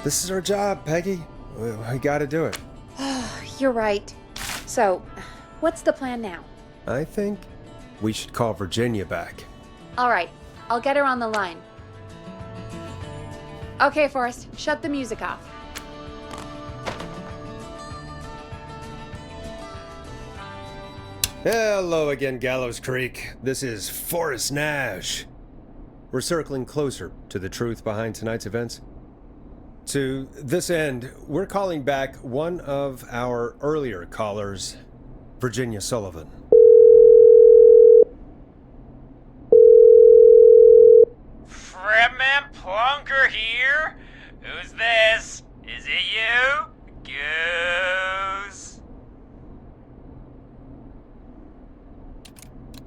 This is our job, Peggy. We gotta do it. You're right. So, what's the plan now? I think we should call Virginia back. All right, I'll get her on the line. Okay, Forrest, shut the music off. Hello again, Gallows Creek. This is Forrest Nash. We're circling closer to the truth behind tonight's events. To this end, we're calling back one of our earlier callers, Virginia Sullivan. Fredman Plunker here? Who's this? Is it you? Goose.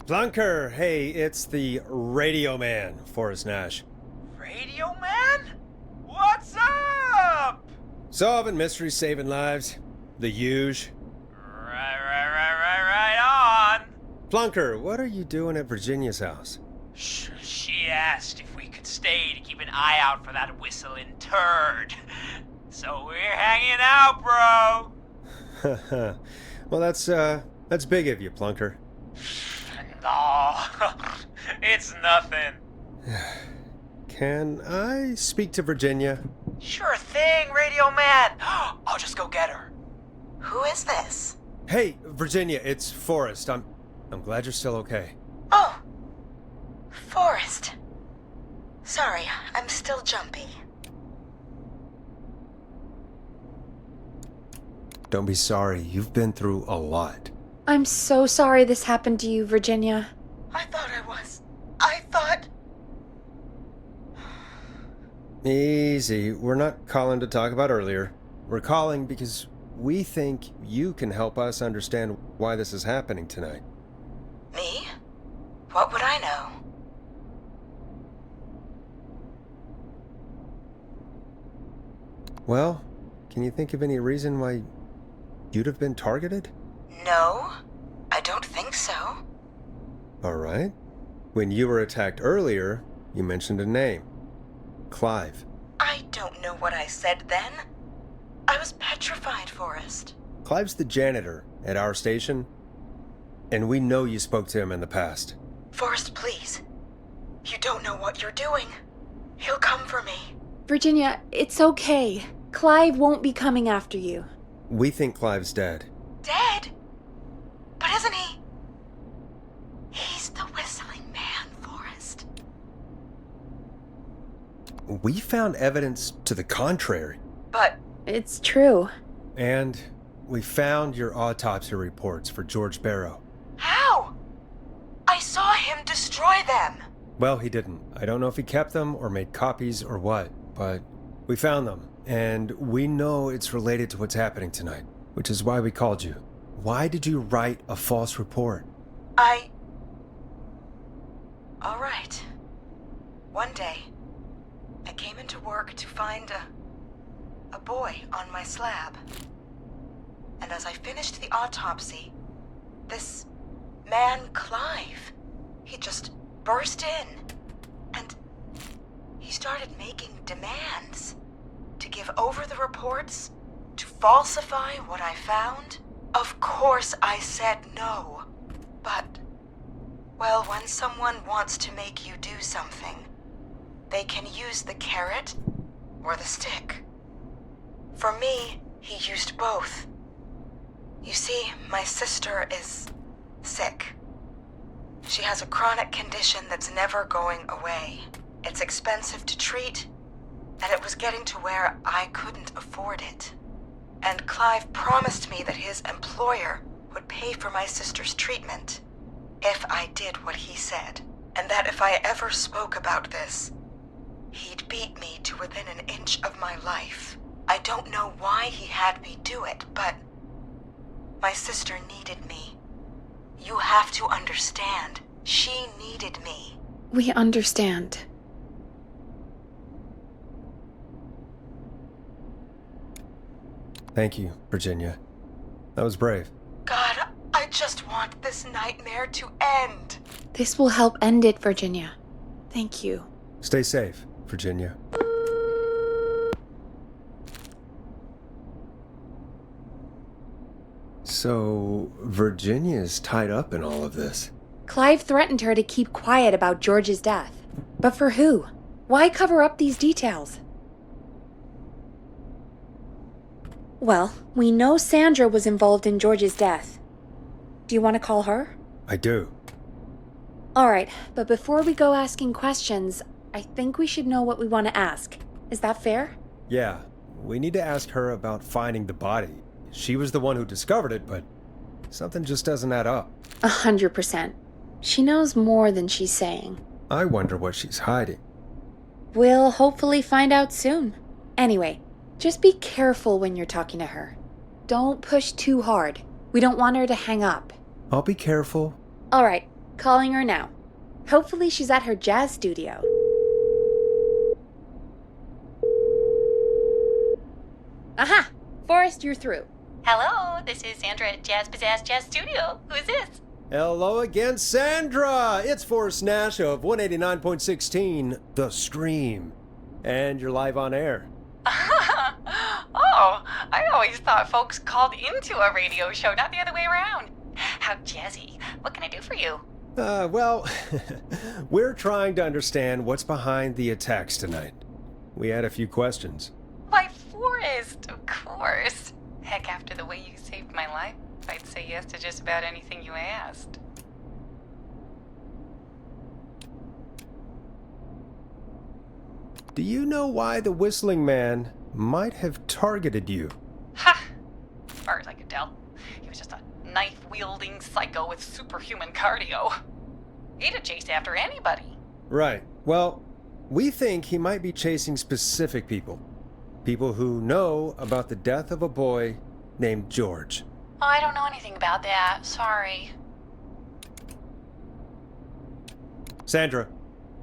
Plunker, hey, it's the Radio Man, Forrest Nash. Radio Man? What's up? Solving mysteries, saving lives. The huge. Right on. Plunker, what are you doing at Virginia's house? She asked if we could stay to keep an eye out for that whistling turd. So we're hanging out, bro. Well, that's big of you, Plunker. No, it's nothing. Can I speak to Virginia? Sure thing, Radio Man. I'll just go get her. Who is this? Hey, Virginia, it's Forrest. I'm glad you're still okay. Oh, Forrest. Sorry, I'm still jumpy. Don't be sorry. You've been through a lot. I'm so sorry this happened to you, Virginia. I thought I was. I thought... Easy. We're not calling to talk about earlier. We're calling because we think you can help us understand why this is happening tonight. Me? What would I know? Well, can you think of any reason why you'd have been targeted? No, I don't think so. All right. When you were attacked earlier, you mentioned a name. Clive. I don't know what I said then. I was petrified, Forrest. Clive's the janitor at our station, and we know you spoke to him in the past. Forrest, please. You don't know what you're doing. He'll come for me. Virginia, it's okay. Clive won't be coming after you. We think Clive's dead. Dead? But isn't he? He's the whistling man, Forrest. We found evidence to the contrary. But It's true. And we found your autopsy reports for George Barrow. how? I saw him destroy them. Well, he didn't. I don't know if he kept them or made copies or what, but we found them. And we know it's related to what's happening tonight, which is why we called you. Why did you write a false report? All right. One day, I came into work to find a boy on my slab. And as I finished the autopsy, this man, Clive, he just burst in. And he started making demands to give over the reports, to falsify what I found. Of course I said no. But, well, when someone wants to make you do something, they can use the carrot or the stick. For me, he used both. You see, my sister is sick. She has a chronic condition that's never going away. It's expensive to treat, and it was getting to where I couldn't afford it. And Clive promised me that his employer would pay for my sister's treatment if I did what he said, and that if I ever spoke about this, he'd beat me to within an inch of my life. I don't know why he had me do it, but my sister needed me. You have to understand, she needed me. We understand. Thank you, Virginia. That was brave. God, I just want this nightmare to end. This will help end it, Virginia. Thank you. Stay safe, Virginia. So, Virginia's tied up in all of this. Clive threatened her to keep quiet about George's death. But for who? Why cover up these details? Well, we know Sandra was involved in George's death. Do you want to call her? I do. Alright, but before we go asking questions, I think we should know what we want to ask. Is that fair? Yeah, we need to ask her about finding the body. She was the one who discovered it, but something just doesn't add up. 100%. She knows more than she's saying. I wonder what she's hiding. We'll hopefully find out soon. Anyway, just be careful when you're talking to her. Don't push too hard. We don't want her to hang up. I'll be careful. Alright, calling her now. Hopefully she's at her jazz studio. Aha! Forrest, you're through. Hello, this is Sandra at Jazz Pizzazz Jazz Studio. Who is this? Hello again, Sandra! It's Forrest Nash of 189.16, The Stream. And you're live on air. Oh, I always thought folks called into a radio show, not the other way around. How jazzy. What can I do for you? Well, we're trying to understand what's behind the attacks tonight. We had a few questions. Why, Forrest, of course. Heck, after the way you saved my life, I'd say yes to just about anything you asked. Do you know why the Whistling Man might have targeted you? Ha! As far as I could tell, he was just a knife-wielding psycho with superhuman cardio. He'd have chased after anybody. Right. Well, we think he might be chasing specific people. People who know about the death of a boy named George. Oh, I don't know anything about that. Sorry. Sandra,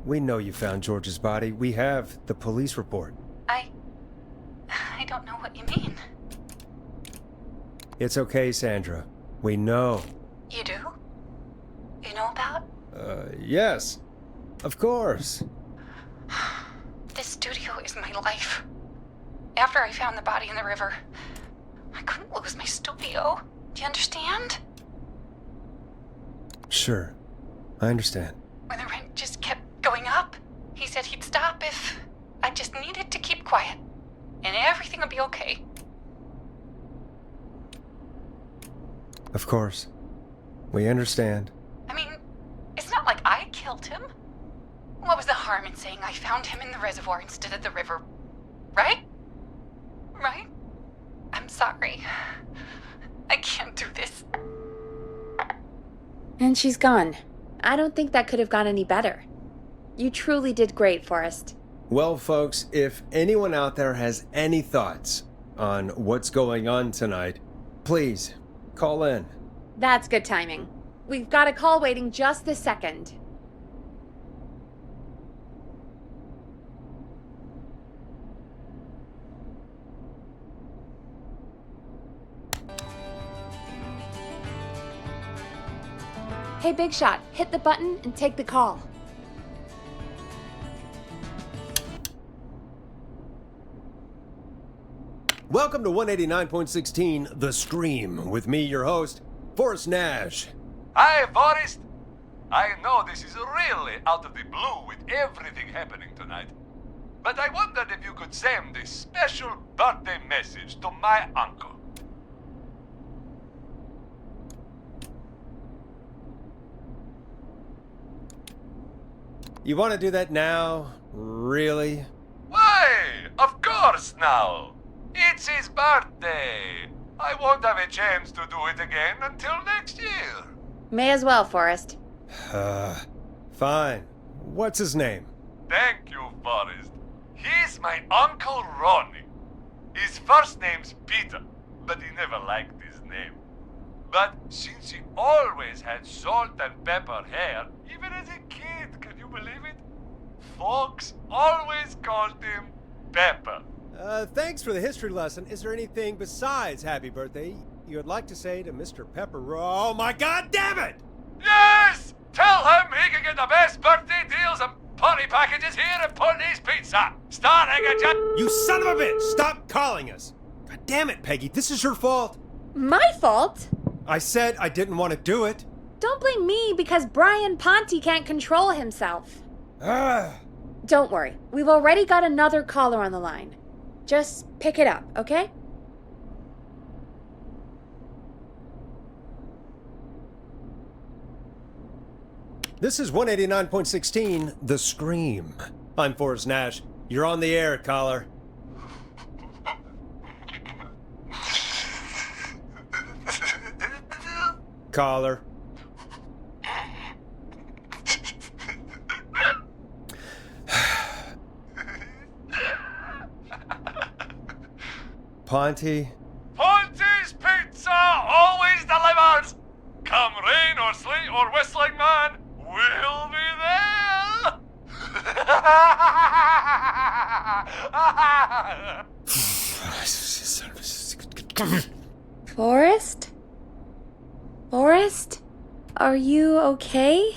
we know you found George's body. We have the police report. I don't know what you mean. It's okay, Sandra. We know. You do? You know about? Yes. Of course. This studio is my life. After I found the body in the river, I couldn't lose my studio. Do you understand? Sure. I understand. When the rent just kept going up, he said he'd stop if I just needed to keep quiet. And everything would be okay. Of course. We understand. I mean, it's not like I killed him. What was the harm in saying I found him in the reservoir instead of the river? Right? Right? I'm sorry. I can't do this. And she's gone. I don't think that could have gone any better. You truly did great, Forrest. Well, folks, if anyone out there has any thoughts on what's going on tonight, please call in. That's good timing. We've got a call waiting just this second. Hey, Big Shot, hit the button and take the call. Welcome to 189.16, The Stream, with me, your host, Forrest Nash. Hi, Forrest. I know this is really out of the blue with everything happening tonight, but I wondered if you could send a special birthday message to my uncle. You want to do that now? Really? Why, of course now. It's his birthday. I won't have a chance to do it again until next year. May as well, Forrest. Fine. What's his name? Thank you, Forrest. He's my Uncle Ronnie. His first name's Peter, but he never liked his name. But since he always had salt and pepper hair, even as a kid, can you believe it? Folks always called him Pepper. Thanks for the history lesson. Is there anything besides happy birthday you would like to say to Mr. Pepper? Oh my god damn it! Yes! Tell him he can get the best birthday deals and party packages here at Putney's Pizza, starting at just... You son of a bitch! Stop calling us! God damn it, Peggy, this is your fault! My fault? I said I didn't want to do it. Don't blame me because Brian Ponte can't control himself. Ah. Don't worry, we've already got another caller on the line. Just pick it up, okay? This is 189.16, The Scream. I'm Forrest Nash. You're on the air, caller. Caller. Ponte? Ponte's Pizza always delivers! Come rain or sleet or whistling man, we'll be there! Forrest? Forrest? Are you okay?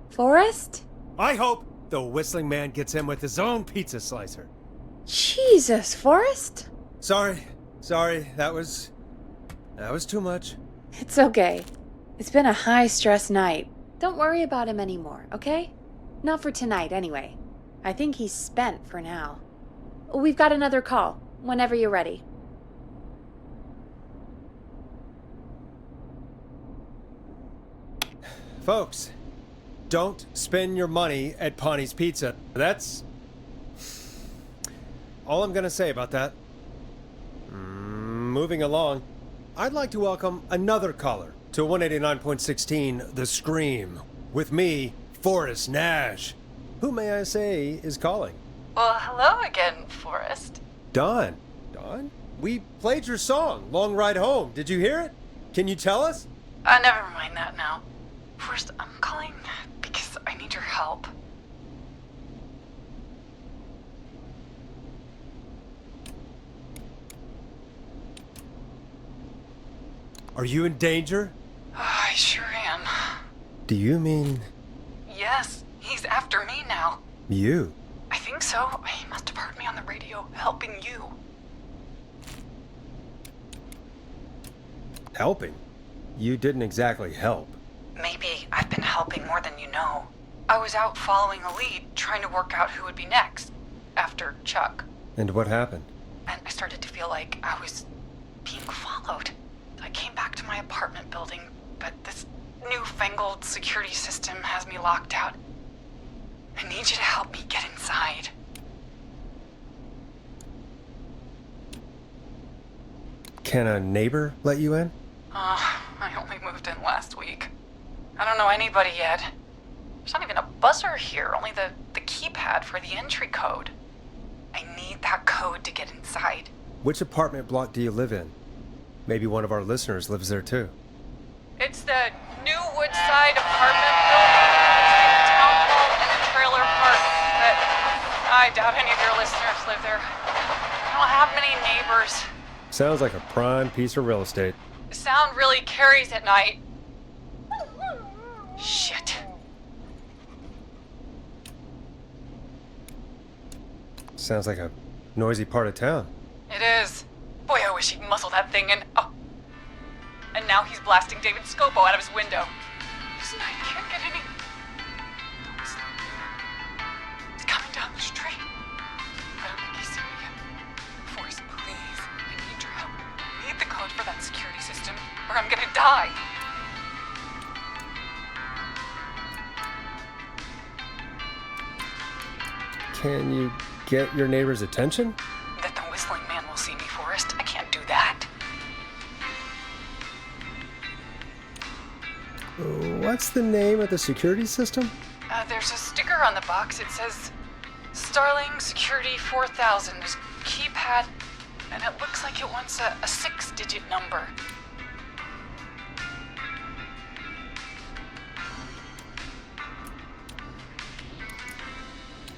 Forrest? I hope the whistling man gets in with his own pizza slicer. Jesus, Forrest? Sorry, that was too much. It's okay. It's been a high-stress night. Don't worry about him anymore, okay? Not for tonight, anyway. I think he's spent for now. We've got another call, whenever you're ready. Folks, don't spend your money at Ponte's Pizza. That's all I'm gonna say about that. Moving along, I'd like to welcome another caller to 189.16 The Scream. With me, Forrest Nash. Who may I say is calling? Well, hello again, Forrest. Don. Don? We played your song, Long Ride Home. Did you hear it? Can you tell us? Never mind that now. Forrest, I'm calling because I need your help. Are you in danger? I sure am. Do you mean Yes, he's after me now. you? I think so. He must have heard me on the radio helping you. Helping? You didn't exactly help. Maybe I've been helping more than you know. I was out following a lead, trying to work out who would be next, after Chuck. And what happened? And I started to feel like I was being followed. I came back to my apartment building, but this newfangled security system has me locked out. I need you to help me get inside. Can a neighbor let you in? I only moved in last week. I don't know anybody yet. There's not even a buzzer here, only the keypad for the entry code. I need that code to get inside. Which apartment block do you live in? Maybe one of our listeners lives there too. It's the New Woodside apartment building between the town hall and the trailer park, but I doubt any of your listeners live there. I don't have many neighbors. Sounds like a prime piece of real estate. The sound really carries at night. Shit. Sounds like a noisy part of town. It is. Boy, I wish he'd muscle that thing in. Oh. And now he's blasting David Scopo out of his window. This night can't get any. He's coming down the street. I don't think he's seen me yet. Forrest, please. I need your help. I need the code for that security system, or I'm gonna die. Can you get your neighbor's attention? That the whistling man will see me, Forrest. I can't do that. What's the name of the security system? There's a sticker on the box. It says Starling Security 4000. There's a keypad, and it looks like it wants a 6-digit number.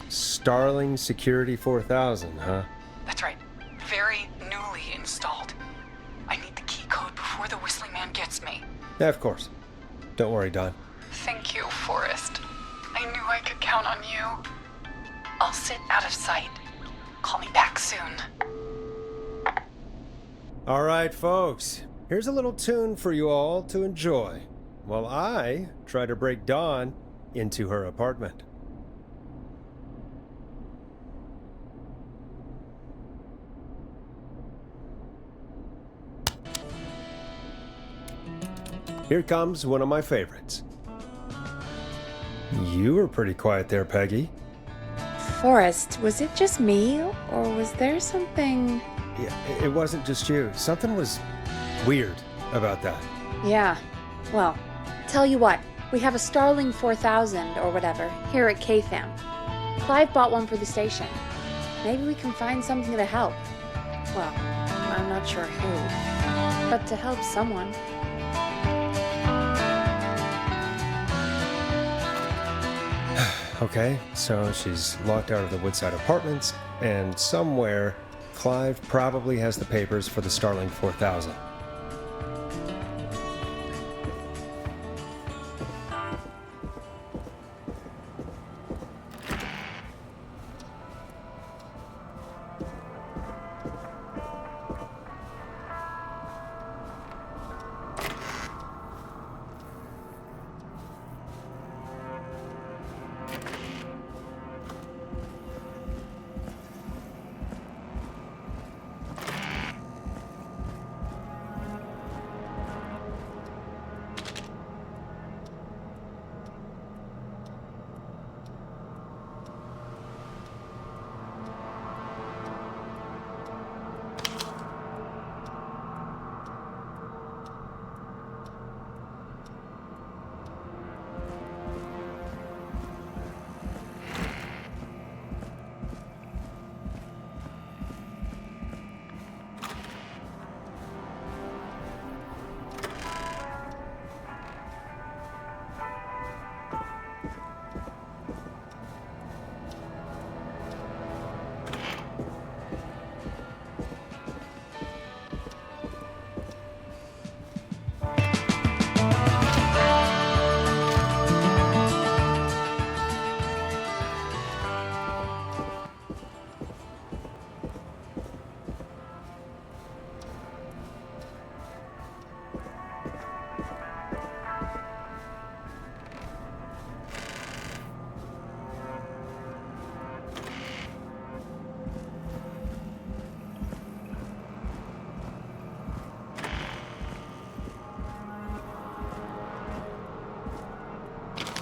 Starling Security 4000, huh? That's right. Very newly installed. I need the key code before the whistling man gets me. Yeah, of course. Don't worry, Don. Thank you, Forrest. I knew I could count on you. I'll sit out of sight. Call me back soon. All right, folks. Here's a little tune for you all to enjoy while I try to break Dawn into her apartment. Here comes one of my favorites. You were pretty quiet there, Peggy. Forrest, was it just me, or was there something... Yeah, it wasn't just you. Something was weird about that. Yeah, well, tell you what, we have a Starling 4000 or whatever here at KFAM. Clive bought one for the station. Maybe we can find something to help. Well, I'm not sure who, but to help someone. Okay, so she's locked out of the Woodside Apartments, and somewhere, Clive probably has the papers for the Starling 4000.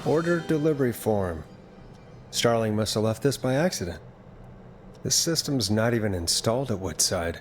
Order delivery form. Starling must have left this by accident. The system's not even installed at Woodside.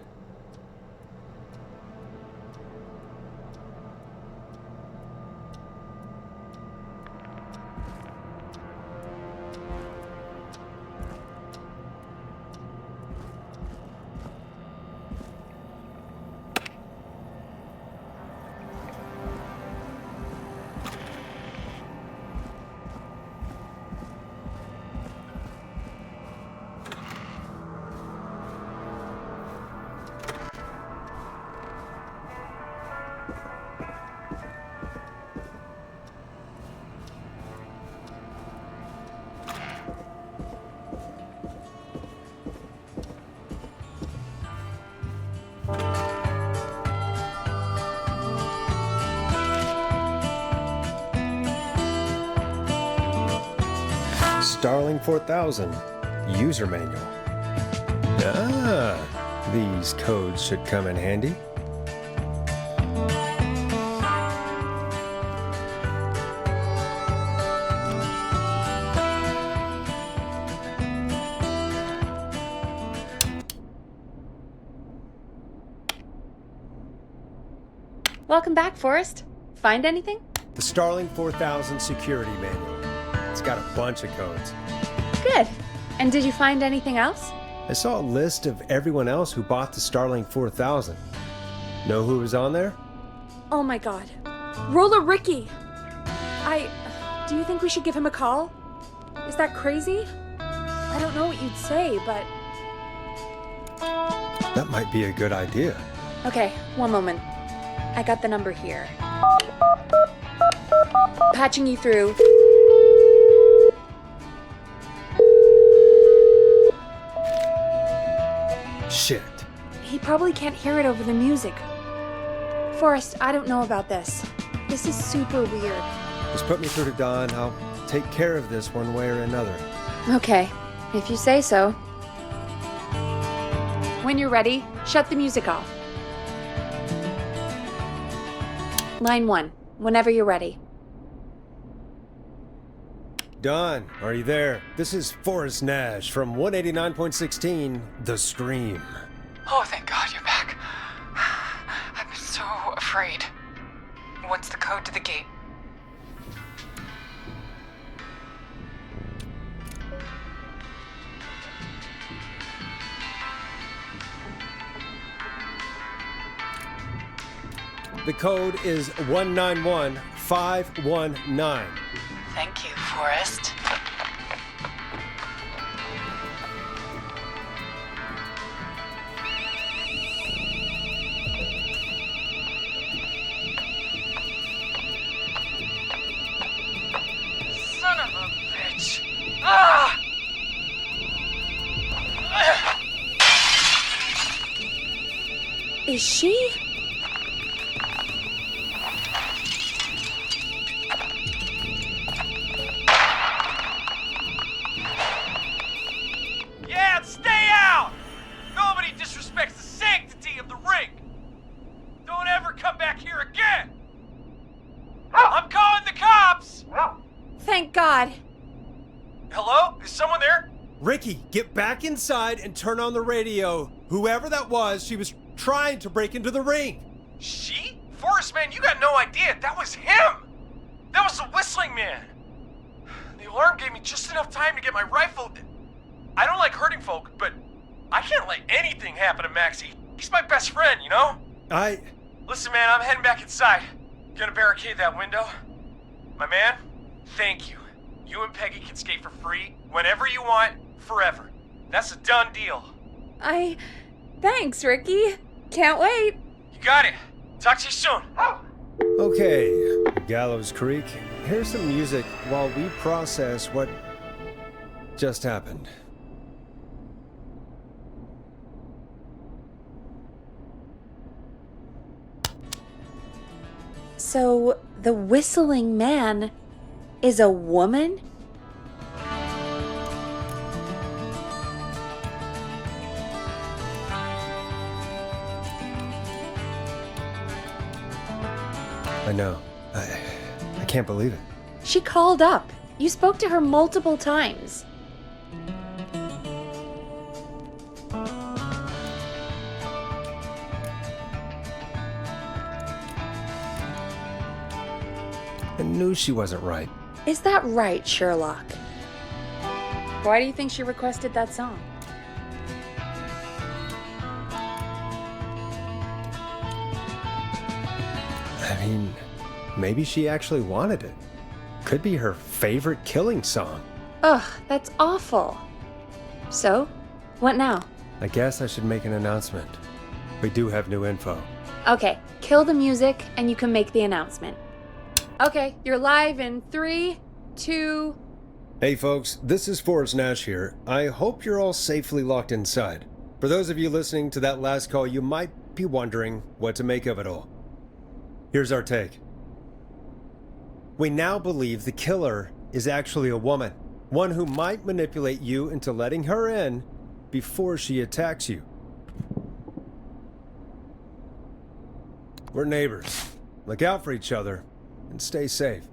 Starling 4000 user manual. Ah, these codes should come in handy. Welcome back, Forrest. Find anything? The Starling 4000 security manual. It's got a bunch of codes. Good. And did you find anything else? I saw a list of everyone else who bought the Starling 4000. Know who was on there? Oh my god. Roller Ricky! Do you think we should give him a call? Is that crazy? I don't know what you'd say, but... That might be a good idea. Okay, one moment. I got the number here. Patching you through. Shit. He probably can't hear it over the music. Forrest, I don't know about this. This is super weird. Just put me through to Dawn. I'll take care of this one way or another. Okay, if you say so. When you're ready, shut the music off. Line 1, whenever you're ready. Dawn, are you there? This is Forrest Nash from 189.16, The Scream. Oh, thank God you're back. I've been so afraid. What's the code to the gate? The code is 191519. Thank you, Forrest. Son of a bitch. Ah! Is she? Yeah, stay out! Nobody disrespects the sanctity of the ring! Don't ever come back here again! I'm calling the cops! Thank God. Hello? Is someone there? Ricky, get back inside and turn on the radio. Whoever that was, she was trying to break into the ring. She? Forrest, man, you got no idea. That was him! That was the whistling man! The alarm gave me just enough time to get my rifle. I don't like hurting folk, but I can't let anything happen to Maxie. He's my best friend, you know? Listen, man, I'm heading back inside. Gonna barricade that window. My man, thank you. You and Peggy can skate for free whenever you want, forever. That's a done deal. Thanks, Ricky. Can't wait. You got it. Talk to you soon. Okay, Gallows Creek, here's some music while we process what just happened. So, the whistling man is a woman? I know. I can't believe it. She called up. You spoke to her multiple times. I knew she wasn't right. Is that right, Sherlock? Why do you think she requested that song? I mean, maybe she actually wanted it. Could be her favorite killing song. Ugh, that's awful. So, what now? I guess I should make an announcement. We do have new info. Okay, kill the music and you can make the announcement. Okay, you're live in 3, 2... Hey folks, this is Forrest Nash here. I hope you're all safely locked inside. For those of you listening to that last call, you might be wondering what to make of it all. Here's our take. We now believe the killer is actually a woman. One who might manipulate you into letting her in before she attacks you. We're neighbors. Look out for each other and stay safe.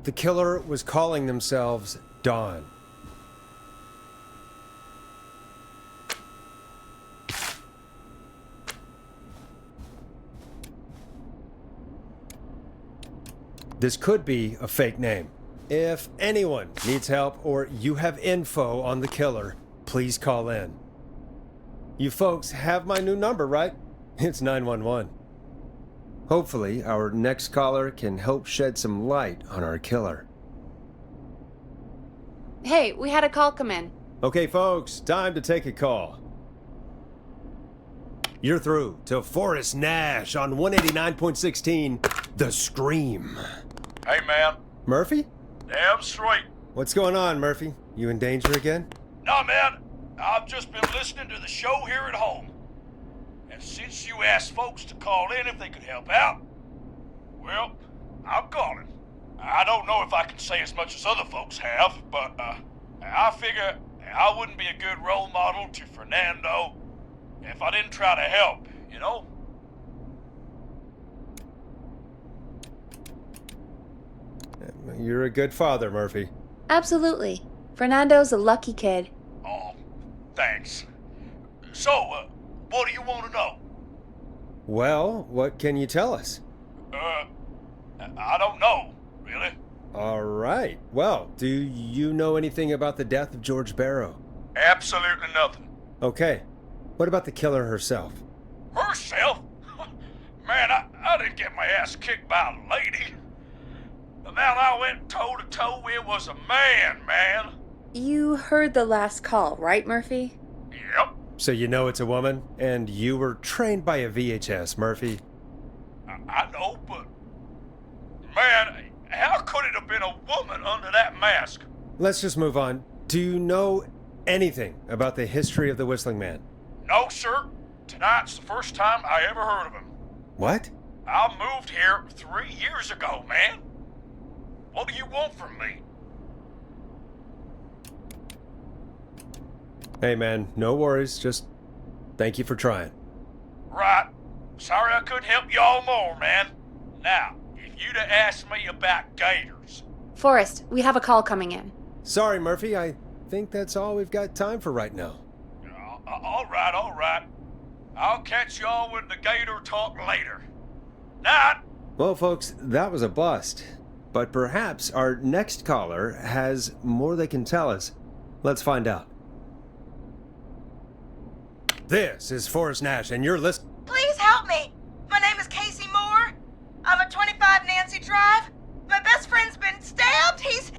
The killer was calling themselves Dawn. This could be a fake name. If anyone needs help or you have info on the killer, please call in. You folks have my new number, right? It's 911. Hopefully, our next caller can help shed some light on our killer. Hey, we had a call come in. Okay, folks, time to take a call. You're through to Forrest Nash on 189.16, The Scream. Hey, man. Murphy? Damn straight. What's going on, Murphy? You in danger again? Nah, man. I've just been listening to the show here at home. And since you asked folks to call in if they could help out, well, I'm calling. I don't know if I can say as much as other folks have, but I figure I wouldn't be a good role model to Fernando if I didn't try to help, you know? You're a good father, Murphy. Absolutely. Fernando's a lucky kid. Oh, thanks. So, what do you want to know? Well, what can you tell us? I don't know, really. All right. Well, do you know anything about the death of George Barrow? Absolutely nothing. Okay. What about the killer herself? Herself? Man, I didn't get my ass kicked by a lady. The man I went toe-to-toe with was a man. You heard the last call, right, Murphy? Yep. So you know it's a woman, and you were trained by a VHS, Murphy. I know, but... Man, how could it have been a woman under that mask? Let's just move on. Do you know anything about the history of the Whistling Man? No, sir. Tonight's the first time I ever heard of him. What? I moved here 3 years ago, man. What do you want from me? Hey, man, no worries. Just thank you for trying. Right. Sorry I couldn't help y'all more, man. Now, if you'd have asked me about gators... Forrest, we have a call coming in. Sorry, Murphy. I think that's all we've got time for right now. All right. I'll catch y'all with the gator talk later. Night. Well, folks, that was a bust. But perhaps our next caller has more they can tell us. Let's find out. This is Forrest Nash, and you're listening. Please help me. My name is Casey Moore. I'm at 25 Nancy Drive. My best friend's been stabbed. He's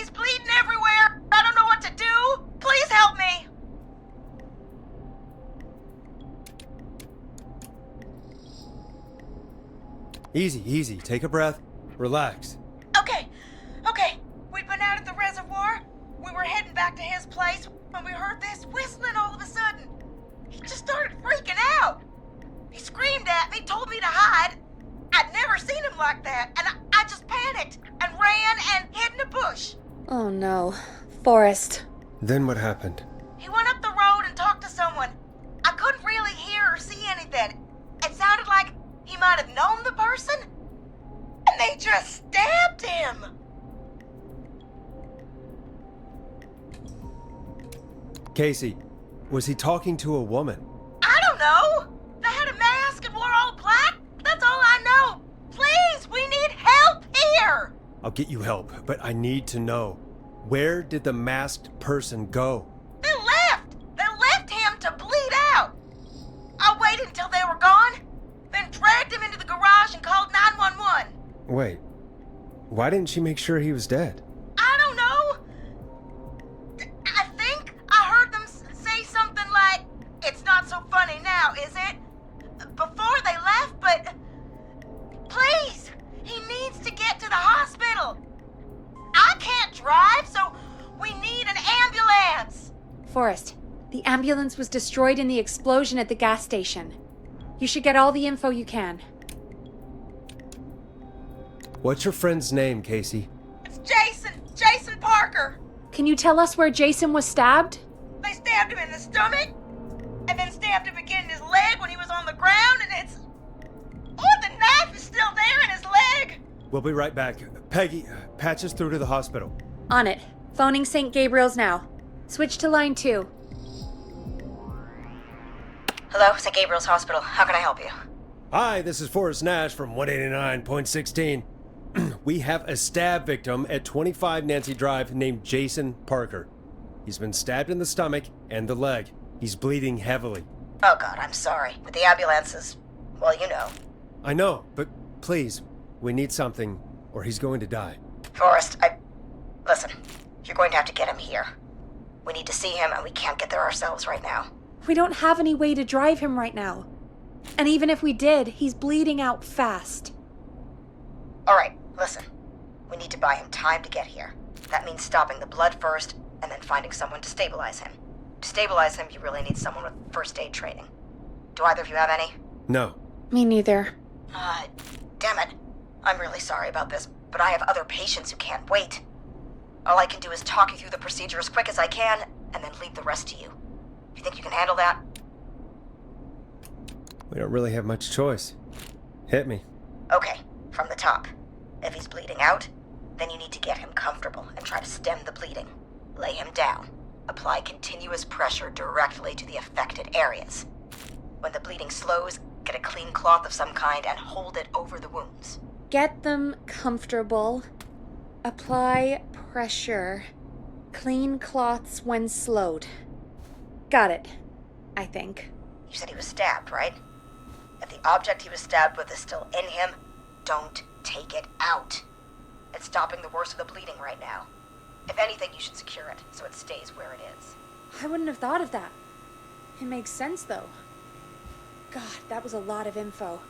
bleeding everywhere. I don't know what to do. Please help me. Easy. Take a breath. Relax. Okay. We'd been out at the reservoir. We were heading back to his place when we heard this whistling all of a sudden. He just started freaking out. He screamed at me, told me to hide. I'd never seen him like that, and I just panicked and ran and hid in a bush. Oh no. Forrest. Then what happened? He went up the road and talked to someone. I couldn't really hear or see anything. It sounded like he might have known the person, and they just stabbed him. Casey, was he talking to a woman? I don't know. They had a mask and wore all black. That's all I know. Please, we need help here. I'll get you help, but I need to know. Where did the masked person go? They left. They left him to bleed out. I waited until they were gone, then dragged him into the garage and called 911. Wait, why didn't she make sure he was dead? I don't know. I think I heard them say something like, "It's not so funny now, is it?" before they left, but please, he needs to get to the hospital. I can't drive, so we need an ambulance. Forrest, the ambulance was destroyed in the explosion at the gas station. You should get all the info you can. What's your friend's name, Casey? It's Jason Parker. Can you tell us where Jason was stabbed? They stabbed him in the stomach, and then stabbed him again in his leg when he was on the ground, and it's... Oh, the knife is still there in his leg! We'll be right back. Peggy, patch us through to the hospital. On it. Phoning St. Gabriel's now. Switch to line 2. Hello, St. Gabriel's Hospital. How can I help you? Hi, this is Forrest Nash from 189.16. We have a stab victim at 25 Nancy Drive named Jason Parker. He's been stabbed in the stomach and the leg. He's bleeding heavily. Oh God, I'm sorry. But the ambulance is... well, you know. I know, but please, we need something, or he's going to die. Forrest, Listen, you're going to have to get him here. We need to see him, and we can't get there ourselves right now. We don't have any way to drive him right now. And even if we did, he's bleeding out fast. All right, listen. We need to buy him time to get here. That means stopping the blood first, and then finding someone to stabilize him. To stabilize him, you really need someone with first aid training. Do either of you have any? No. Me neither. Damn it. I'm really sorry about this, but I have other patients who can't wait. All I can do is talk you through the procedure as quick as I can, and then leave the rest to you. You think you can handle that? We don't really have much choice. Hit me. Okay, from the top. If he's bleeding out, then you need to get him comfortable and try to stem the bleeding. Lay him down. Apply continuous pressure directly to the affected areas. When the bleeding slows, get a clean cloth of some kind and hold it over the wounds. Get them comfortable. Apply pressure. Clean cloths when slowed. Got it, I think. You said he was stabbed, right? If the object he was stabbed with is still in him, don't take it out. It's stopping the worst of the bleeding right now. If anything, you should secure it so it stays where it is. I wouldn't have thought of that. It makes sense, though. God, that was a lot of info.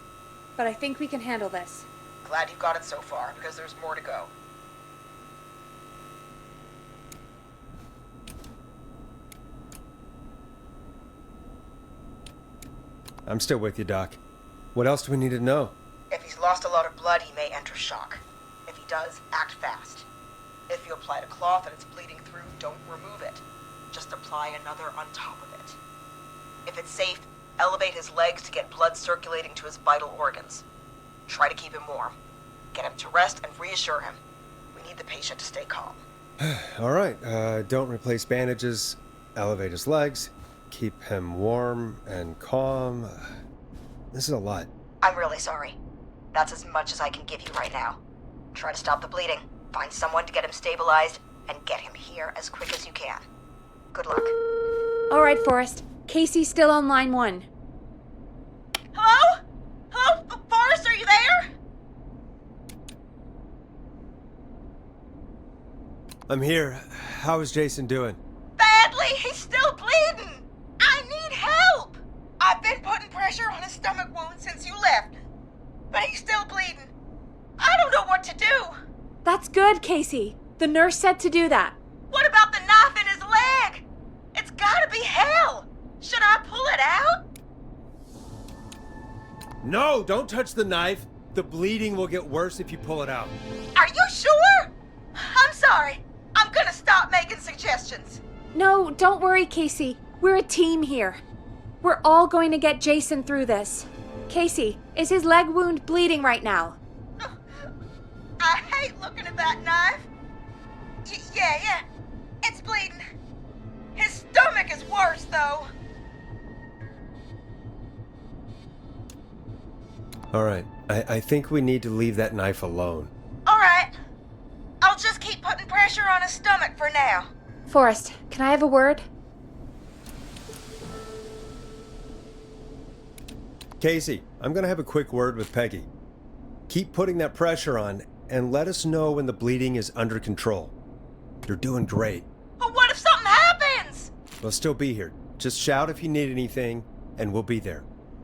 But I think we can handle this. Glad you've got it so far, because there's more to go. I'm still with you, Doc. What else do we need to know? If he's lost a lot of blood, he may enter shock. If he does, act fast. If you applied a cloth and it's bleeding through, don't remove it. Just apply another on top of it. If it's safe, elevate his legs to get blood circulating to his vital organs. Try to keep him warm. Get him to rest and reassure him. We need the patient to stay calm. All right, don't replace bandages, elevate his legs, keep him warm and calm. This is a lot. I'm really sorry. That's as much as I can give you right now. Try to stop the bleeding, find someone to get him stabilized, and get him here as quick as you can. Good luck. All right, Forrest. Casey's still on line 1. Hello? Hello? Forrest, are you there? I'm here. How is Jason doing? Badly. He's still bleeding. I need help. I've been putting pressure on his stomach wound since you left, but he's still bleeding. I don't know what to do. That's good, Casey. The nurse said to do that. What about the knife in his leg? It's gotta be hell. Should I pull it out? No, don't touch the knife. The bleeding will get worse if you pull it out. Are you sure? I'm sorry. I'm gonna stop making suggestions. No, don't worry, Casey. We're a team here. We're all going to get Jason through this. Casey, is his leg wound bleeding right now? I hate looking at that knife. Yeah. It's bleeding. His stomach is worse, though. All right, I think we need to leave that knife alone. All right. I'll just keep putting pressure on his stomach for now. Forrest, can I have a word? Casey, I'm gonna have a quick word with Peggy. Keep putting that pressure on and let us know when the bleeding is under control. You're doing great. But what if something happens? We'll still be here. Just shout if you need anything, and we'll be there.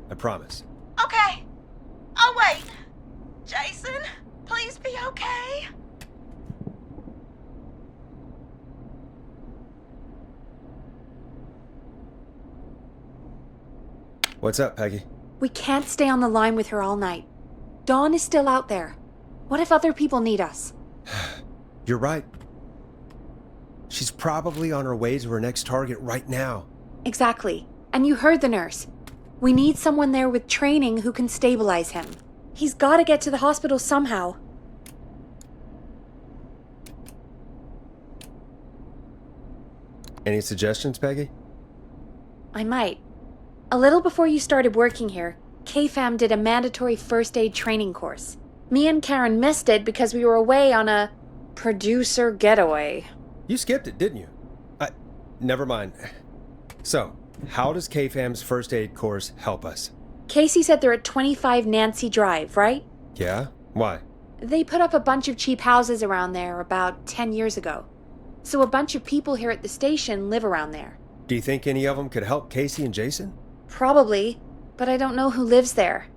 I promise. Okay. I'll wait. Jason, please be okay. What's up, Peggy? We can't stay on the line with her all night. Dawn is still out there. What if other people need us? You're right. She's probably on her way to her next target right now. Exactly. And you heard the nurse. We need someone there with training who can stabilize him. He's got to get to the hospital somehow. Any suggestions, Peggy? I might. A little before you started working here, KFAM did a mandatory first aid training course. Me and Karen missed it because we were away on a producer getaway. You skipped it, didn't you? Never mind. So, how does KFAM's first aid course help us? Casey said they're at 25 Nancy Drive, right? Yeah? Why? They put up a bunch of cheap houses around there about 10 years ago. So a bunch of people here at the station live around there. Do you think any of them could help Casey and Jason? Probably, but I don't know who lives there.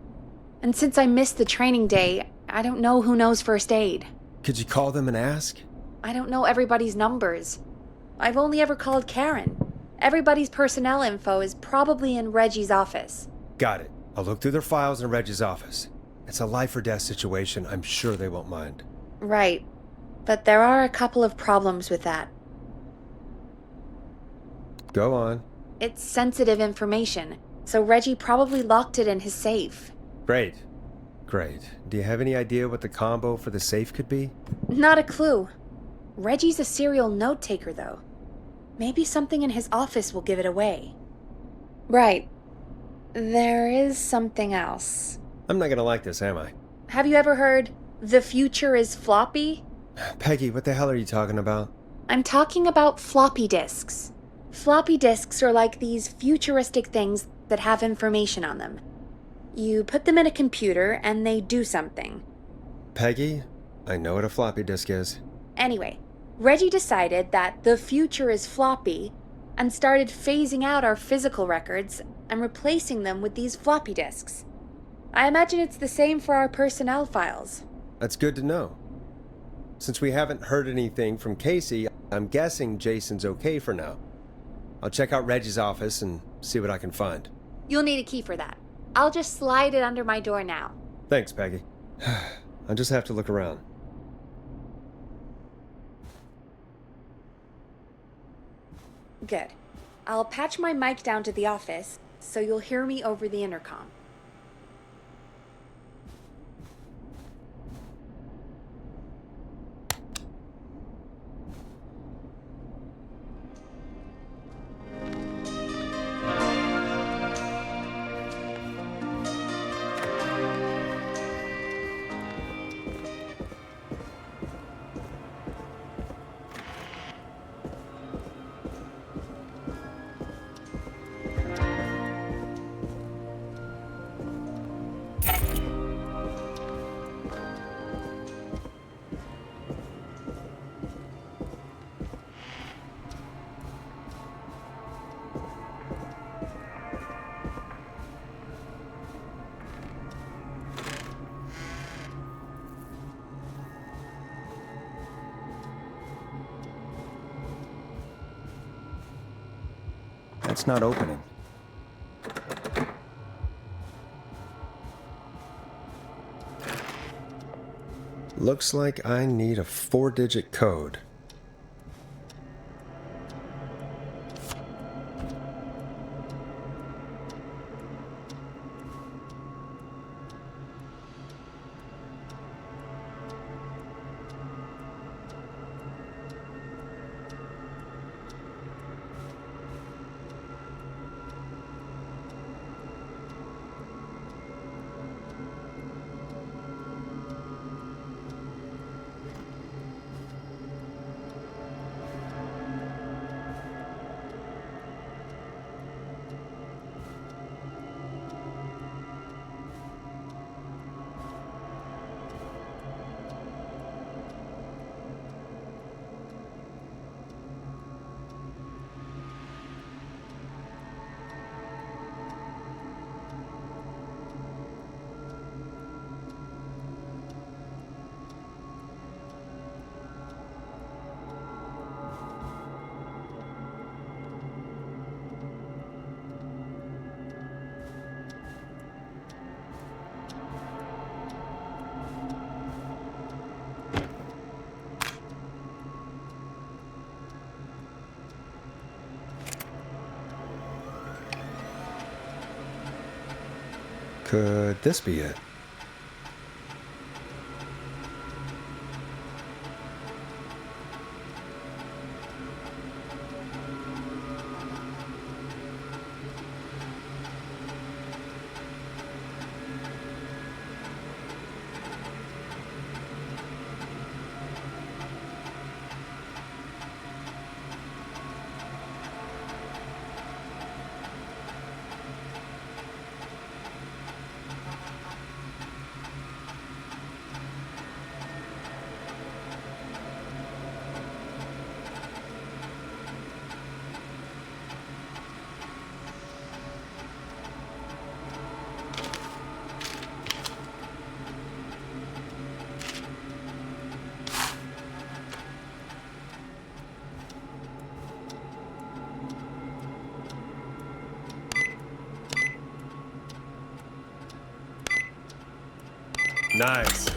And since I missed the training day, I don't know who knows first aid. Could you call them and ask? I don't know everybody's numbers. I've only ever called Karen. Everybody's personnel info is probably in Reggie's office. Got it. I'll look through their files in Reggie's office. It's a life or death situation. I'm sure they won't mind. Right. But there are a couple of problems with that. Go on. It's sensitive information, so Reggie probably locked it in his safe. Great. Great. Do you have any idea what the combo for the safe could be? Not a clue. Reggie's a serial note-taker, though. Maybe something in his office will give it away. Right. There is something else. I'm not gonna like this, am I? Have you ever heard, "The future is floppy"? Peggy, what the hell are you talking about? I'm talking about floppy disks. Floppy disks are like these futuristic things that have information on them. You put them in a computer and they do something. Peggy, I know what a floppy disk is. Anyway, Reggie decided that the future is floppy and started phasing out our physical records and replacing them with these floppy disks. I imagine it's the same for our personnel files. That's good to know. Since we haven't heard anything from Casey, I'm guessing Jason's okay for now. I'll check out Reggie's office and see what I can find. You'll need a key for that. I'll just slide it under my door now. Thanks, Peggy. I'll just have to look around. Good. I'll patch my mic down to the office, so you'll hear me over the intercom. It's not opening. Looks like I need a 4-digit code. Could this be it? Nice.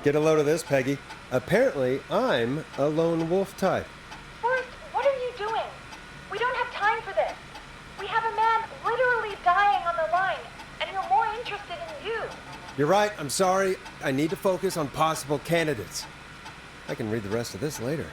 Get a load of this, Peggy. Apparently, I'm a lone wolf type. Forrest, what are you doing? We don't have time for this. We have a man literally dying on the line, and we're more interested in you. You're right, I'm sorry. I need to focus on possible candidates. I can read the rest of this later.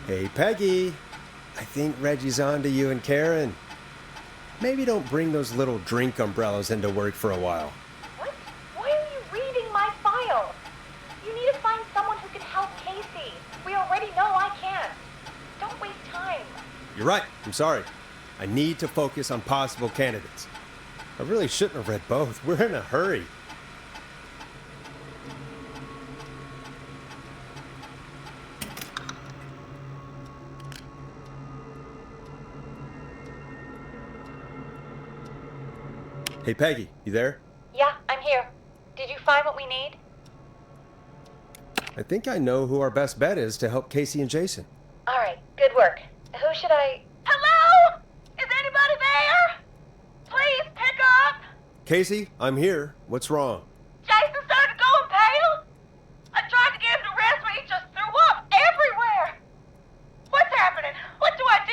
Hey, Peggy. I think Reggie's on to you and Karen. Maybe don't bring those little drink umbrellas into work for a while. What? Why are you reading my file? You need to find someone who can help Casey. We already know I can't. Don't waste time. You're right. I'm sorry. I need to focus on possible candidates. I really shouldn't have read both. We're in a hurry. Hey, Peggy, you there? Yeah, I'm here. Did you find what we need? I think I know who our best bet is to help Casey and Jason. All right, good work. Who should I... Hello? Is anybody there? Please pick up. Casey, I'm here. What's wrong? Jason started going pale. I tried to get him to rest, but he just threw up everywhere. What's happening? What do I do?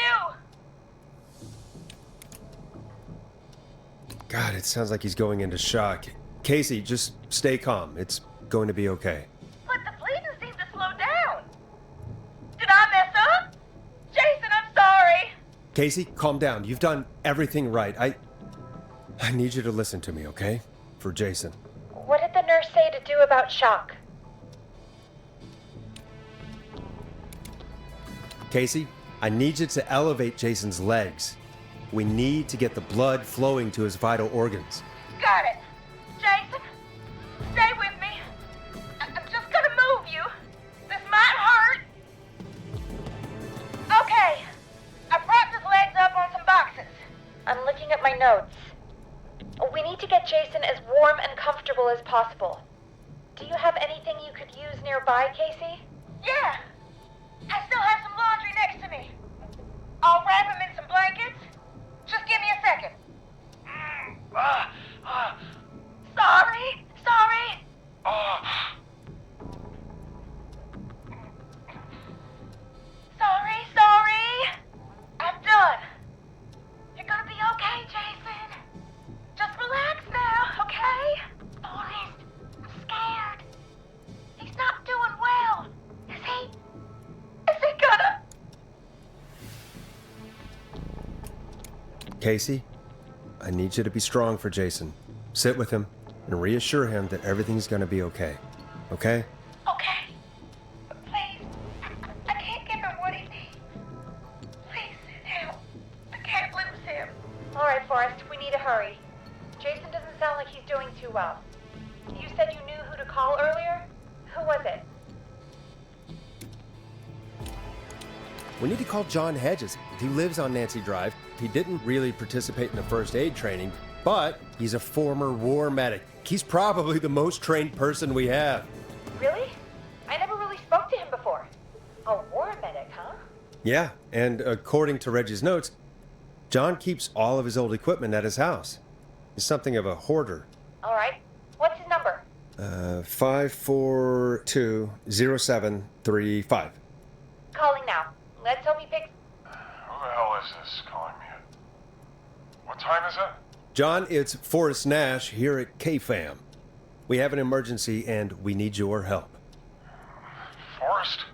God, it sounds like he's going into shock. Casey, just stay calm. It's going to be okay. But the bleeding seemed to slow down. Did I mess up? Jason, I'm sorry. Casey, calm down. You've done everything right. I need you to listen to me, okay? For Jason. What did the nurse say to do about shock? Casey, I need you to elevate Jason's legs. We need to get the blood flowing to his vital organs. Got it. Jason, stay with me. I'm just gonna move you. This might hurt. Okay. I propped his legs up on some boxes. I'm looking at my notes. We need to get Jason as warm and comfortable as possible. Do you have anything you could use nearby, Casey? Yeah. I still have some laundry next to me. I'll wrap him in some blankets. Just give me a second. Sorry. Sorry. I'm done. You're gonna be okay, Jason. Just relax now, okay? Forrest, I'm scared. He's not doing well. Is he? Is he gonna? Casey, I need you to be strong for Jason. Sit with him and reassure him that everything's gonna be okay. Okay? Okay. But please, I can't give him what he needs. Please sit down. I can't lose him. All right, Forrest, we need to hurry. Jason doesn't sound like he's doing too well. You said you knew who to call earlier? Who was it? We need to call John Hedges. He lives on Nancy Drive. He didn't really participate in the first aid training, but he's a former war medic. He's probably the most trained person we have. Really? I never really spoke to him before. A war medic, huh? Yeah, and according to Reggie's notes, John keeps all of his old equipment at his house. He's something of a hoarder. All right. What's his number? 5420735. Calling now. Let's hope he picks... Who the hell is this calling me? What time is it? John, it's Forrest Nash here at KFAM. We have an emergency and we need your help. Forrest,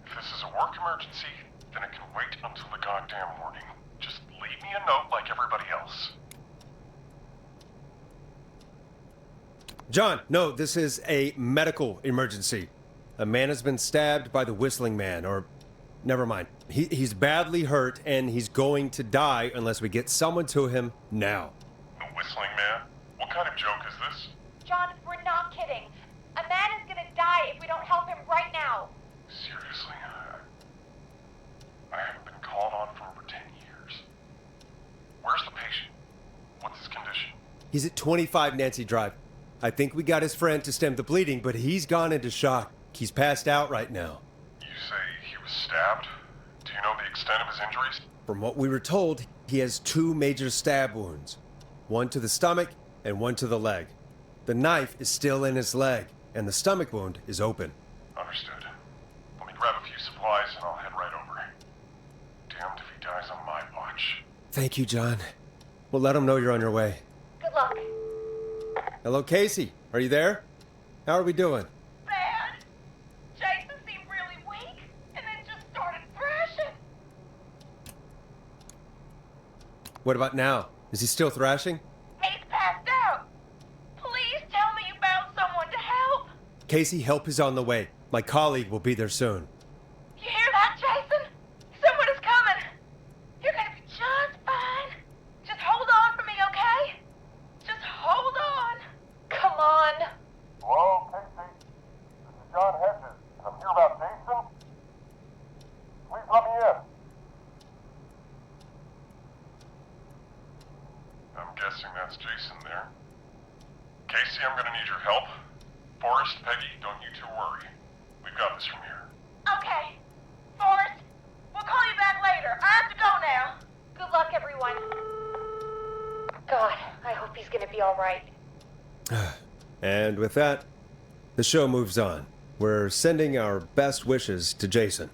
if this is a work emergency, then it can wait until the goddamn morning. Just leave me a note like everybody else. John, no, this is a medical emergency. A man has been stabbed by the Whistling Man, or never mind. He's badly hurt and he's going to die unless we get someone to him now. The Whistling Man? What kind of joke is this? John, we're not kidding. A man is gonna die if we don't help him right now. Seriously? I haven't been called on for over 10 years. Where's the patient? What's his condition? He's at 25 Nancy Drive. I think we got his friend to stem the bleeding, but he's gone into shock. He's passed out right now. You say he was stabbed? Do you know the extent of his injuries? From what we were told, he has 2 major stab wounds. One to the stomach and one to the leg. The knife is still in his leg, and the stomach wound is open. Understood. Let me grab a few supplies and I'll head right over. Damned if he dies on my watch. Thank you, John. We'll let him know you're on your way. Good luck. Hello, Casey. Are you there? How are we doing? Bad. Jason seemed really weak, and then just started throwing What about now? Is he still thrashing? He's passed out. Please tell me you found someone to help. Casey, help is on the way. My colleague will be there soon. You hear that, Jason? Someone is coming. You're gonna be just fine. Just hold on for me, okay? Just hold on. Come on. Hello, Casey. This is John Hedges. I'm here about Jason. Please let me in. I'm guessing that's Jason there. Casey, I'm gonna need your help. Forrest, Peggy, don't you two worry. We've got this from here. Okay. Forrest, we'll call you back later. I have to go now. Good luck, everyone. God, I hope he's gonna be all right. And with that, the show moves on. We're sending our best wishes to Jason.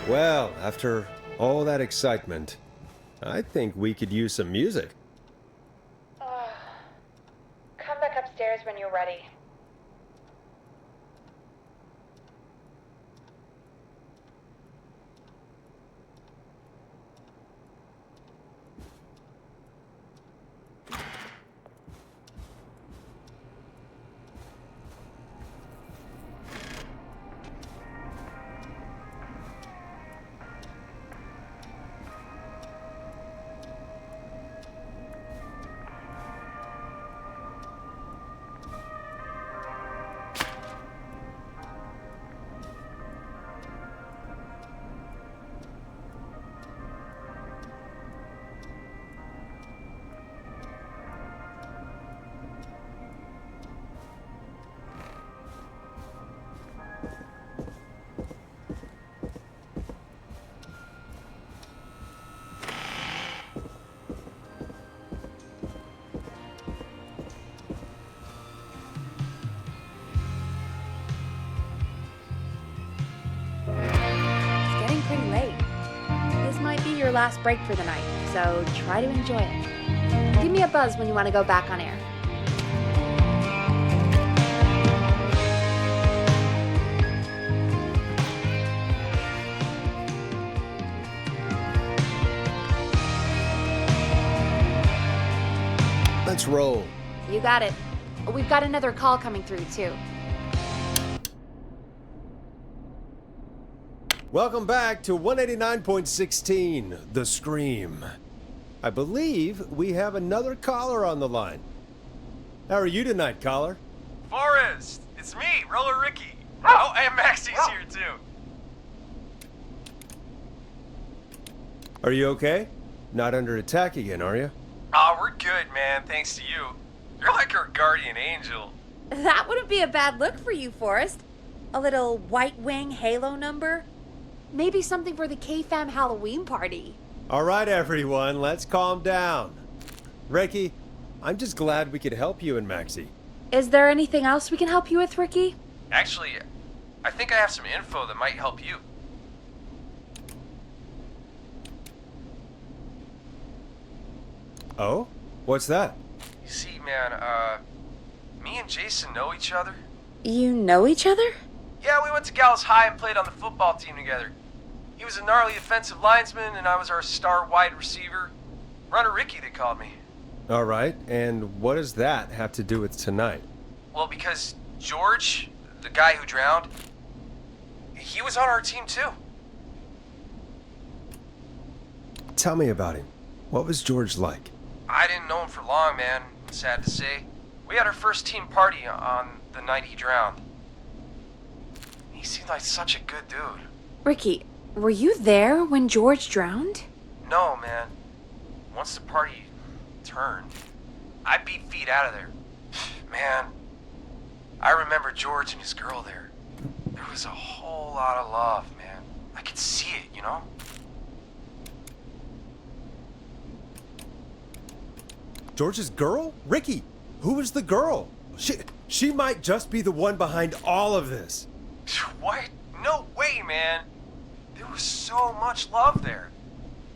Well, after all that excitement, I think we could use some music. Come back upstairs when you're ready. It's getting pretty late. This might be your last break for the night, so try to enjoy it. Give me a buzz when you want to go back on air. Let's roll. You got it. We've got another call coming through, too. Welcome back to 189.16, The Scream. I believe we have another caller on the line. How are you tonight, caller? Forrest, it's me, Roller Ricky. Oh, and Maxie's here too. Are you okay? Not under attack again, are you? Oh, we're good, man, thanks to you. You're like our guardian angel. That wouldn't be a bad look for you, Forrest. A little White Wing Halo number? Maybe something for the K-Fam Halloween party. All right, everyone, let's calm down. Ricky, I'm just glad we could help you and Maxie. Is there anything else we can help you with, Ricky? Actually, I think I have some info that might help you. Oh? What's that? You see, man, me and Jason know each other. You know each other? Yeah, we went to Gallows High and played on the football team together. He was a gnarly offensive lineman, and I was our star wide receiver. Runner Ricky, they called me. All right, and what does that have to do with tonight? Well, because George, the guy who drowned, he was on our team too. Tell me about him. What was George like? I didn't know him for long, man, sad to say. We had our first team party on the night he drowned. He seemed like such a good dude. Ricky, were you there when George drowned? No, man. Once the party turned, I beat feet out of there. Man, I remember George and his girl there. There was a whole lot of love, man. I could see it, you know? George's girl? Ricky, who was the girl? She might just be the one behind all of this. What? No way, man. There was so much love there.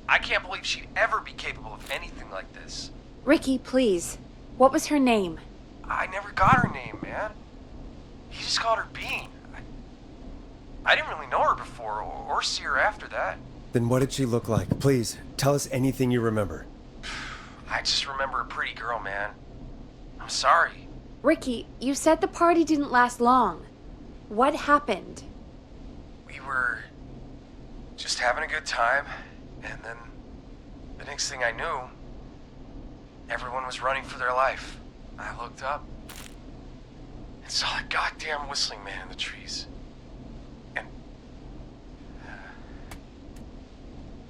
I can't believe she'd ever be capable of anything like this. Ricky, please. What was her name? I never got her name, man. He just called her Bean. I didn't really know her before or see her after that. Then what did she look like? Please, tell us anything you remember. I just remember a pretty girl, man. I'm sorry. Ricky, you said the party didn't last long. What happened? We were just having a good time, and then the next thing I knew, everyone was running for their life. I looked up and saw that goddamn whistling man in the trees.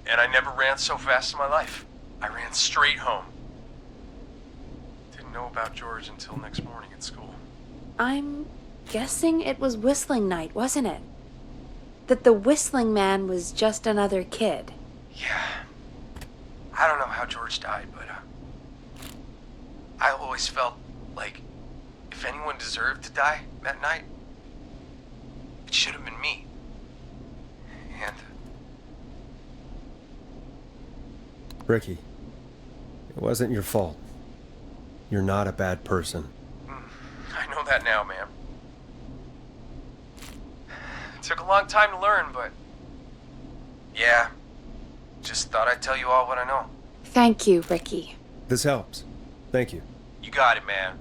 And I never ran so fast in my life. I ran straight home. Didn't know about George until next morning at school. I'm guessing it was whistling night, wasn't it? That the whistling man was just another kid. Yeah. I don't know how George died, but I always felt like if anyone deserved to die that night, it should have been me. And Ricky, it wasn't your fault. You're not a bad person. I know that now, man. It took a long time to learn, but yeah, just thought I'd tell you all what I know. Thank you, Ricky. This helps. Thank you. You got it, man.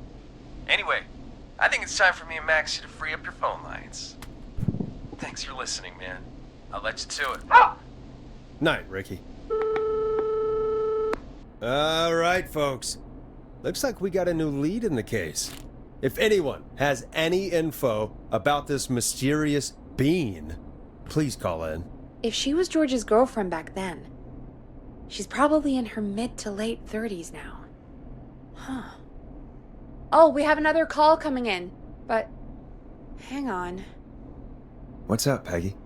Anyway, I think it's time for me and Maxie to free up your phone lines. Thanks for listening, man. I'll let you to it. Night, Ricky. All right, folks. Looks like we got a new lead in the case. If anyone has any info about this mysterious being, please call in. If she was George's girlfriend back then, she's probably in her mid to late 30s now. Huh. Oh, we have another call coming in, but hang on. What's up, Peggy?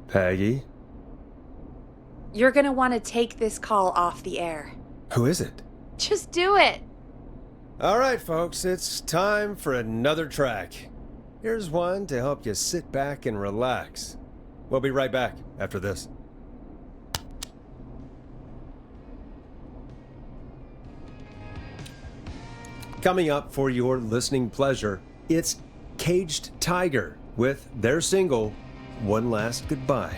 Peggy? You're gonna want to take this call off the air. Who is it? Just do it. All right, folks, it's time for another track. Here's one to help you sit back and relax. We'll be right back after this. Coming up for your listening pleasure, it's Caged Tiger with their single, One Last Goodbye.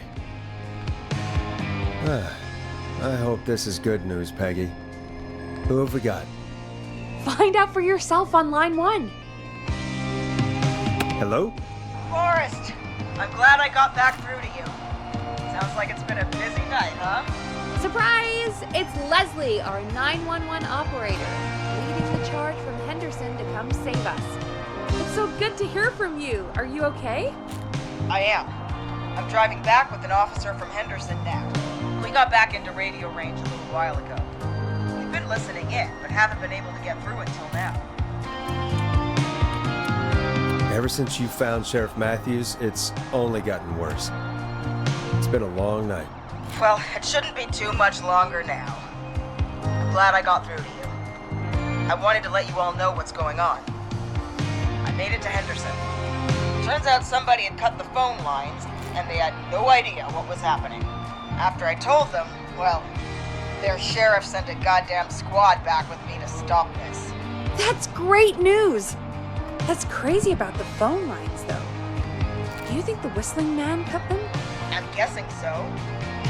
I hope this is good news, Peggy. Who have we got? Find out for yourself on line 1. Hello? Forrest, I'm glad I got back through to you. Sounds like it's been a busy night, huh? Surprise! It's Leslie, our 911 operator, leading the charge from Henderson to come save us. It's so good to hear from you. Are you okay? I am. I'm driving back with an officer from Henderson now. We got back into radio range a little while ago. We've been listening in, but haven't been able to get through until now. Ever since you found Sheriff Matthews, it's only gotten worse. It's been a long night. Well, it shouldn't be too much longer now. I'm glad I got through to you. I wanted to let you all know what's going on. I made it to Henderson. Turns out somebody had cut the phone lines, and they had no idea what was happening. After I told them, well, their sheriff sent a goddamn squad back with me to stop this. That's great news! That's crazy about the phone lines, though. Do you think the whistling man cut them? I'm guessing so.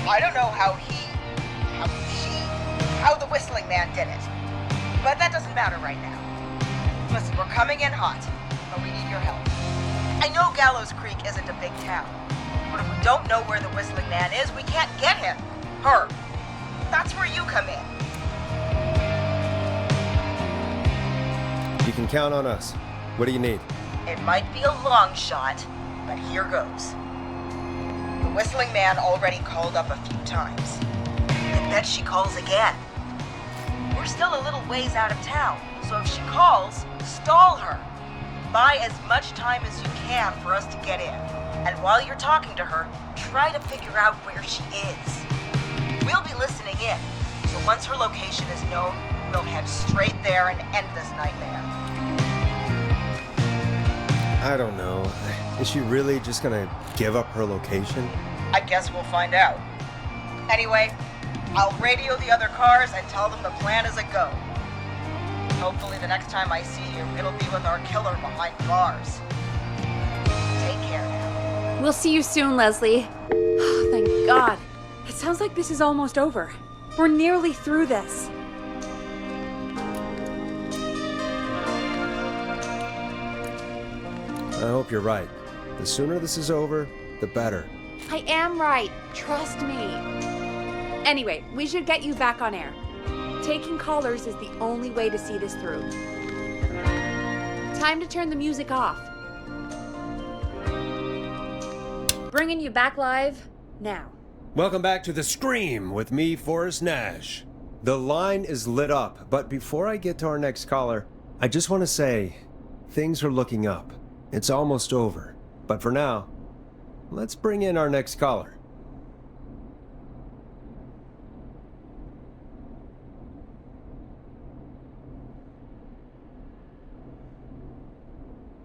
I don't know how the whistling man did it. But that doesn't matter right now. Listen, we're coming in hot, but we need your help. I know Gallows Creek isn't a big town, but if we don't know where the whistling man is, we can't get him. Her. That's where you come in. You can count on us. What do you need? It might be a long shot, but here goes. The whistling man already called up a few times. I bet she calls again. We're still a little ways out of town, so if she calls, stall her. Buy as much time as you can for us to get in. And while you're talking to her, try to figure out where she is. We'll be listening in, so once her location is known, we'll head straight there and end this nightmare. I don't know. Is she really just gonna give up her location? I guess we'll find out. Anyway, I'll radio the other cars and tell them the plan is a go. Hopefully the next time I see you, it'll be with our killer behind bars. We'll see you soon, Leslie. Oh, thank God. It sounds like this is almost over. We're nearly through this. I hope you're right. The sooner this is over, the better. I am right. Trust me. Anyway, we should get you back on air. Taking callers is the only way to see this through. Time to turn the music off. Bringing you back live now. Welcome back to The Scream with me, Forrest Nash. The line is lit up, but before I get to our next caller, I just want to say, things are looking up. It's almost over. But for now, let's bring in our next caller.